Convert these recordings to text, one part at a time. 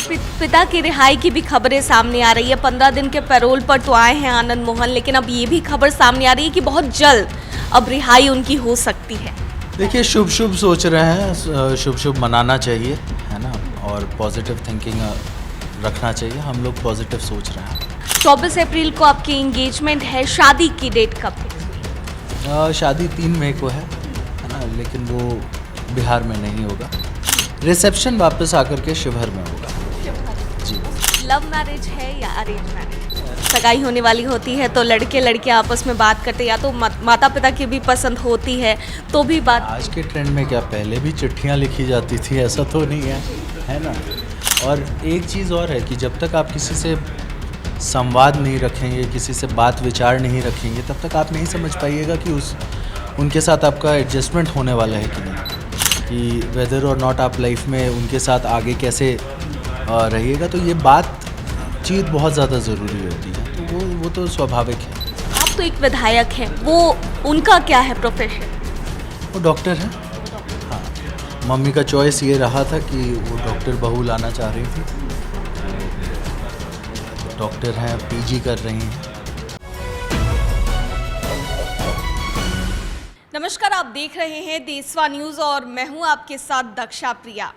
पिता की रिहाई की भी खबरें सामने आ रही है। 15 दिन के पैरोल पर तो आए हैं आनंद मोहन, लेकिन अब ये भी खबर सामने आ रही है कि बहुत जल्द अब रिहाई उनकी हो सकती है। देखिए, शुभ शुभ सोच रहे हैं, शुभ शुभ मनाना चाहिए, है ना। और पॉजिटिव थिंकिंग रखना चाहिए। हम लोग पॉजिटिव सोच रहे हैं। 24 अप्रैल को आपकी एंगेजमेंट है, शादी की डेट कब है? शादी 3 मई को है ना, लेकिन वो बिहार में नहीं होगा। रिसेप्शन वापस आकर के शिवहर में होगा। जी। लव मैरिज है या अरेंज मैरिज? सगाई होने वाली होती है तो लड़के लड़के आपस में बात करते, या तो माता पिता की भी पसंद होती है तो भी बात। आज के ट्रेंड में क्या पहले भी चिट्ठियाँ लिखी जाती थी? ऐसा तो नहीं है ना। और एक चीज़ और है कि जब तक आप किसी से संवाद नहीं रखेंगे, किसी से बात विचार नहीं रखेंगे, तब तक आप नहीं समझ पाइएगा कि उनके साथ आपका एडजस्टमेंट होने वाला है कि नहीं, कि वेदर और नॉट आप लाइफ में उनके साथ आगे कैसे रहिएगा। तो ये बातचीत बहुत ज़्यादा ज़रूरी होती है। तो वो तो स्वाभाविक है। आप तो एक विधायक हैं, वो उनका क्या है प्रोफेशन? वो डॉक्टर है। हाँ, मम्मी का चॉइस ये रहा था कि वो डॉक्टर बहू लाना चाह रही थी। डॉक्टर हैं, पीजी कर रही हैं। नमस्कार, आप देख रहे हैं देशवा न्यूज़ और मैं हूं आपके साथ दक्षा प्रिया।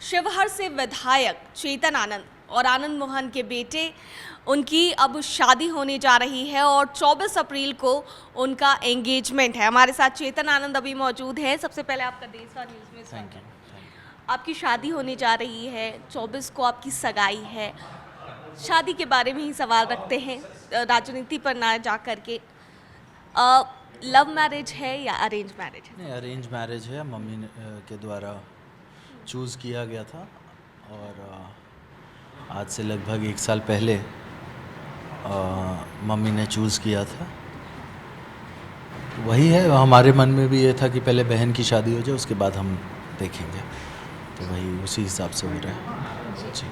शिवहर से विधायक चेतन आनंद और आनंद मोहन के बेटे, उनकी अब शादी होने जा रही है और 24 अप्रैल को उनका एंगेजमेंट है। हमारे साथ चेतन आनंद अभी मौजूद हैं। सबसे पहले आपका देशवा न्यूज़ में थैंक यू। आपकी शादी होने जा रही है, 24 को आपकी सगाई है। शादी के बारे में ही सवाल रखते हैं, राजनीति पर ना जा करके। लव मैरिज है या अरेंज मैरिज है? नहीं, अरेंज मैरिज है। मम्मी के द्वारा चूज़ किया गया था और आज से लगभग 1 साल पहले मम्मी ने चूज़ किया था। वही है, हमारे मन में भी ये था कि पहले बहन की शादी हो जाए, उसके बाद हम देखेंगे। तो वही उसी हिसाब से हो रहा है। जी।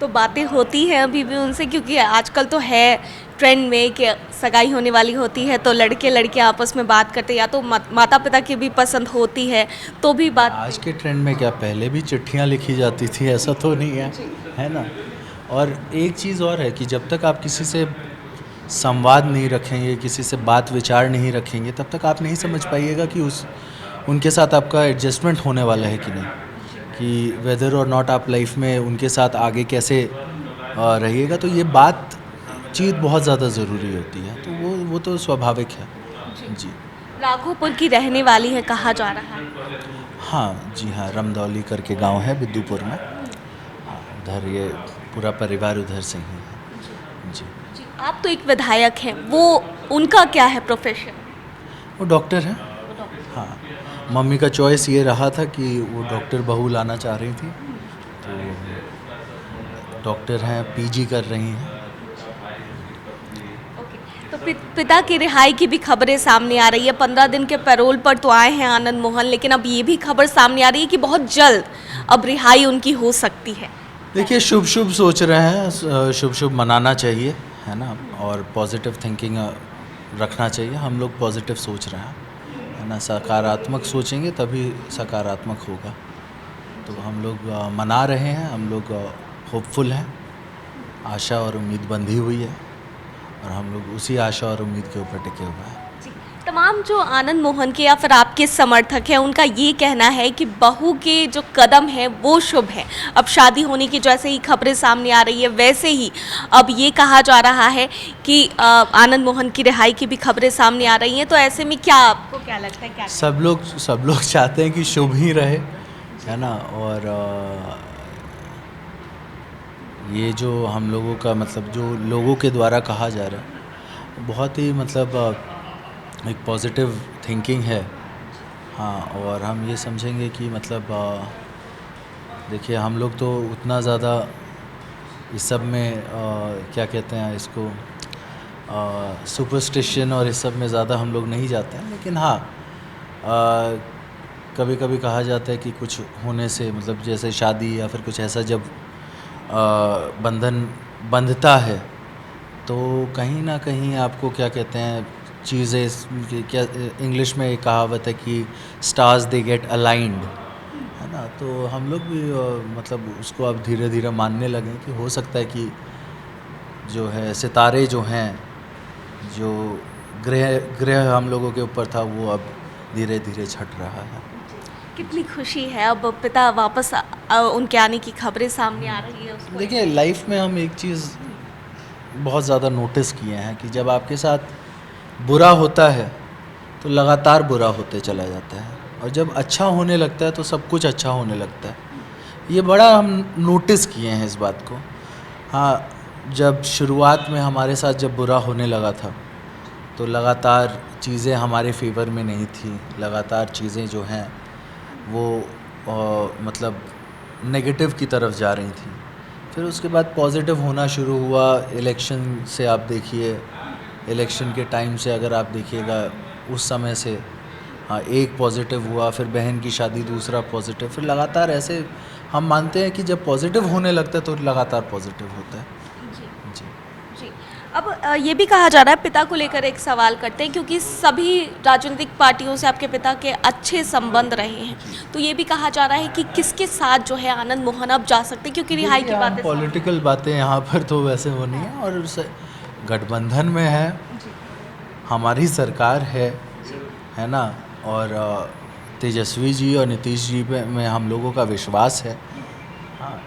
तो बातें होती हैं अभी भी उनसे, क्योंकि आजकल तो है ट्रेंड में कि सगाई होने वाली होती है तो लड़के लड़के आपस में बात करते, या तो माता पिता की भी पसंद होती है तो भी बात। आज के ट्रेंड में क्या पहले भी चिट्ठियाँ लिखी जाती थी? ऐसा तो नहीं है ना। और एक चीज़ और है कि जब तक आप किसी से संवाद नहीं रखेंगे, किसी से बात विचार नहीं रखेंगे, तब तक आप नहीं समझ पाइएगा कि उनके साथ आपका एडजस्टमेंट होने वाला है कि नहीं, कि वेदर और नॉट आप लाइफ में उनके साथ आगे कैसे रहिएगा। तो ये बातचीत बहुत ज़्यादा ज़रूरी होती है। तो वो तो स्वाभाविक है। जी। राघोपुर की रहने वाली है कहा जा रहा है। हाँ जी, हाँ, रमदौली करके गांव है बिद्दूपुर में। हाँ, उधर ये पूरा परिवार उधर से ही है। जी। जी, आप तो एक विधायक हैं, वो उनका क्या है प्रोफेशन? वो डॉक्टर है। हाँ, मम्मी का चॉइस ये रहा था कि वो डॉक्टर बहू लाना चाह रही थी। तो डॉक्टर हैं, पीजी कर रही हैं। तो पिता की रिहाई की भी खबरें सामने आ रही है। 15 दिन के पैरोल पर तो आए हैं आनंद मोहन, लेकिन अब ये भी खबर सामने आ रही है कि बहुत जल्द अब रिहाई उनकी हो सकती है। देखिए, शुभ शुभ सोच रहे हैं, शुभ शुभ मनाना चाहिए, है ना। और पॉजिटिव थिंकिंग रखना चाहिए। हम लोग पॉजिटिव सोच रहे हैं, है ना। सकारात्मक सोचेंगे तभी सकारात्मक होगा। तो हम लोग मना रहे हैं। हम लोग होपफुल हैं। आशा और उम्मीद बंधी हुई है और हम लोग उसी आशा और उम्मीद के ऊपर टिके हुए हैं। तमाम जो आनंद मोहन के या फिर आपके समर्थक हैं, उनका ये कहना है कि बहू के जो कदम है वो शुभ है। अब शादी होने की जैसे ही खबरें सामने आ रही है, वैसे ही अब ये कहा जा रहा है कि आनंद मोहन की रिहाई की भी खबरें सामने आ रही हैं। तो ऐसे में क्या आपको क्या लगता है, क्या सब लोग चाहते हैं कि शुभ ही रहे, है ना। और ये जो हम लोगों का मतलब जो लोगों के द्वारा कहा जा रहा है, बहुत ही मतलब एक पॉजिटिव थिंकिंग है। हाँ, और हम ये समझेंगे कि मतलब देखिए, हम लोग तो उतना ज़्यादा इस सब में क्या कहते हैं इसको, सुपरस्टिशन और इस सब में ज़्यादा हम लोग नहीं जाते हैं। लेकिन हाँ, कभी कभी कहा जाता है कि कुछ होने से मतलब जैसे शादी या फिर कुछ ऐसा जब बंधन बंधता है तो कहीं ना कहीं आपको क्या कहते हैं चीज़ें, क्या इंग्लिश में एक कहावत है कि स्टार्स दे गेट अलाइंड, है ना। ना, तो हम लोग भी मतलब उसको अब धीरे धीरे मानने लगे कि हो सकता है कि जो है सितारे जो हैं, जो ग्रह ग्रह हम लोगों के ऊपर था, वो अब धीरे धीरे छट रहा है। कितनी खुशी है अब पिता वापस उनके आने की खबरें सामने आ रही है उसको। देखिए, लाइफ में हम एक चीज़ बहुत ज़्यादा नोटिस किए हैं कि जब आपके साथ बुरा होता है तो लगातार बुरा होते चला जाता है, और जब अच्छा होने लगता है तो सब कुछ अच्छा होने लगता है। ये बड़ा हम नोटिस किए हैं इस बात को। हाँ, जब शुरुआत में हमारे साथ जब बुरा होने लगा था तो लगातार चीज़ें हमारे फेवर में नहीं थी, लगातार चीज़ें जो हैं वो मतलब नेगेटिव की तरफ जा रही थी। फिर उसके बाद पॉजिटिव होना शुरू हुआ। इलेक्शन से आप देखिए, इलेक्शन के टाइम से अगर आप देखिएगा, उस समय से हाँ एक पॉजिटिव हुआ, फिर बहन की शादी दूसरा पॉजिटिव, फिर लगातार ऐसे हम मानते हैं कि जब पॉजिटिव होने लगता है तो लगातार पॉजिटिव होता है। जी जी। जी। अब ये भी कहा जा रहा है, पिता को लेकर एक सवाल करते हैं, क्योंकि सभी राजनीतिक पार्टियों से आपके पिता के अच्छे संबंध रहे हैं, तो ये भी कहा जा रहा है कि किसके साथ जो है आनंद मोहन अब जा सकते हैं, क्योंकि रिहाई की बातें पॉलिटिकल बातें यहाँ पर तो वैसे वो नहीं है, और गठबंधन में है, हमारी सरकार है ना, और तेजस्वी जी और नीतीश जी पे में हम लोगों का विश्वास है। हाँ,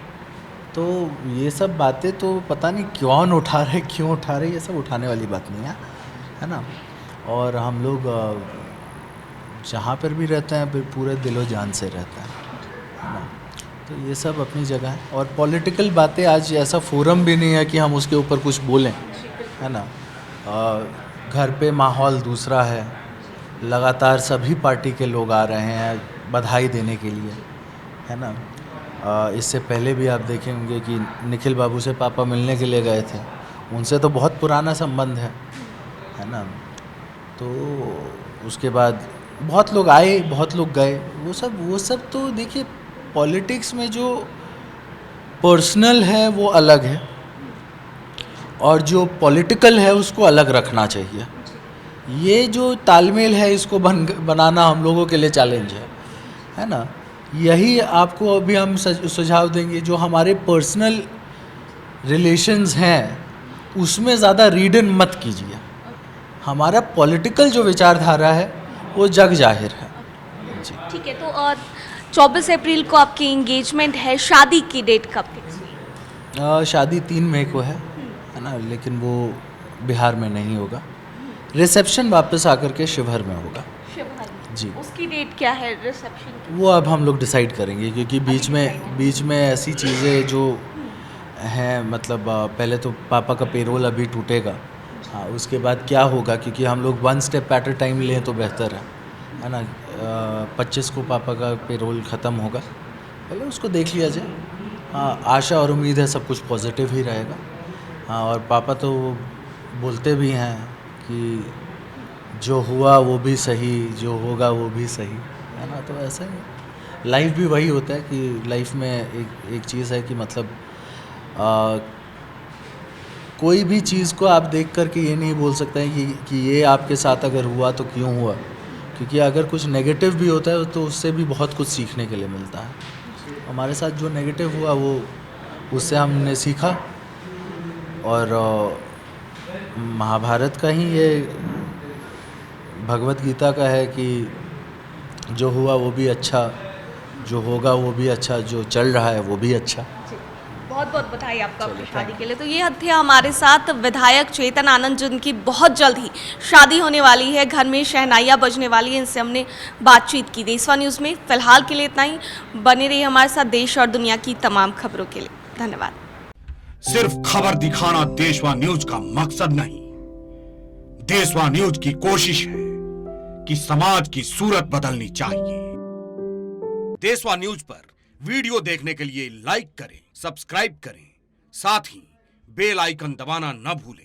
तो ये सब बातें तो पता नहीं क्यों उठा रहे, ये सब उठाने वाली बात नहीं है ना। और हम लोग जहाँ पर भी रहते हैं फिर पूरे दिलो जान से रहते है ना। तो ये सब अपनी जगह है, और पॉलिटिकल बातें आज ऐसा फोरम भी नहीं है कि हम उसके ऊपर कुछ बोलें, है ना। घर पे माहौल दूसरा है, लगातार सभी पार्टी के लोग आ रहे हैं बधाई देने के लिए, है ना। इससे पहले भी आप देखेंगे कि निखिल बाबू से पापा मिलने के लिए गए थे, उनसे तो बहुत पुराना संबंध है ना। तो उसके बाद बहुत लोग आए, बहुत लोग गए, वो सब तो देखिए, पॉलिटिक्स में जो पर्सनल है वो अलग है, और जो पॉलिटिकल है उसको अलग रखना चाहिए। ये जो तालमेल है, इसको बनाना हम लोगों के लिए चैलेंज है ना। यही आपको अभी हम सुझाव देंगे, जो हमारे पर्सनल रिलेशंस हैं उसमें ज़्यादा रीड इन मत कीजिए। हमारा पॉलिटिकल जो विचारधारा है वो जग जाहिर है। जी ठीक है। तो 24 अप्रैल को आपकी इंगेजमेंट है, शादी की डेट कब फिक्स हुई? शादी 3 मई को है ना, लेकिन वो बिहार में नहीं होगा। रिसेप्शन वापस आकर के शिवहर में होगा। शिवहर जी। उसकी डेट क्या है रिसेप्शन की? वो अब हम लोग डिसाइड करेंगे, क्योंकि बीच में ऐसी चीज़ें जो हैं, मतलब पहले तो पापा का पेरोल अभी टूटेगा, हाँ उसके बाद क्या होगा, क्योंकि हम लोग 1 स्टेप एट अ टाइम लें तो बेहतर है ना। 25 को पापा का पेरोल ख़त्म होगा, पहले उसको देख लिया जाए। हाँ, आशा और उम्मीद है सब कुछ पॉजिटिव ही रहेगा। हाँ, और पापा तो बोलते भी हैं कि जो हुआ वो भी सही, जो होगा वो भी सही, है ना। तो ऐसा ही लाइफ भी वही होता है कि लाइफ में एक चीज़ है कि मतलब कोई भी चीज़ को आप देख कर के ये नहीं बोल सकते हैं कि ये आपके साथ अगर हुआ तो क्यों हुआ, क्योंकि अगर कुछ नेगेटिव भी होता है तो उससे भी बहुत कुछ सीखने के लिए मिलता है। हमारे साथ जो नेगेटिव हुआ वो उससे हमने सीखा, और महाभारत का ही ये भगवत गीता का है कि जो हुआ वो भी अच्छा, जो होगा वो भी अच्छा, जो चल रहा है वो भी अच्छा। बहुत बहुत बधाई आपको अपनी शादी के लिए। तो ये थे हमारे साथ विधायक चेतन आनंद, जिनकी बहुत जल्द ही शादी होने वाली है, घर में शहनाइयाँ बजने वाली है। इनसे हमने बातचीत की। देशवा न्यूज़ में फिलहाल के लिए इतना ही। बने रहिए हमारे साथ देश और दुनिया की तमाम खबरों के लिए। धन्यवाद। सिर्फ खबर दिखाना देशवा न्यूज का मकसद नहीं, देशवा न्यूज की कोशिश है कि समाज की सूरत बदलनी चाहिए। देशवा न्यूज पर वीडियो देखने के लिए लाइक करें, सब्सक्राइब करें, साथ ही बेल आइकन दबाना न भूलें।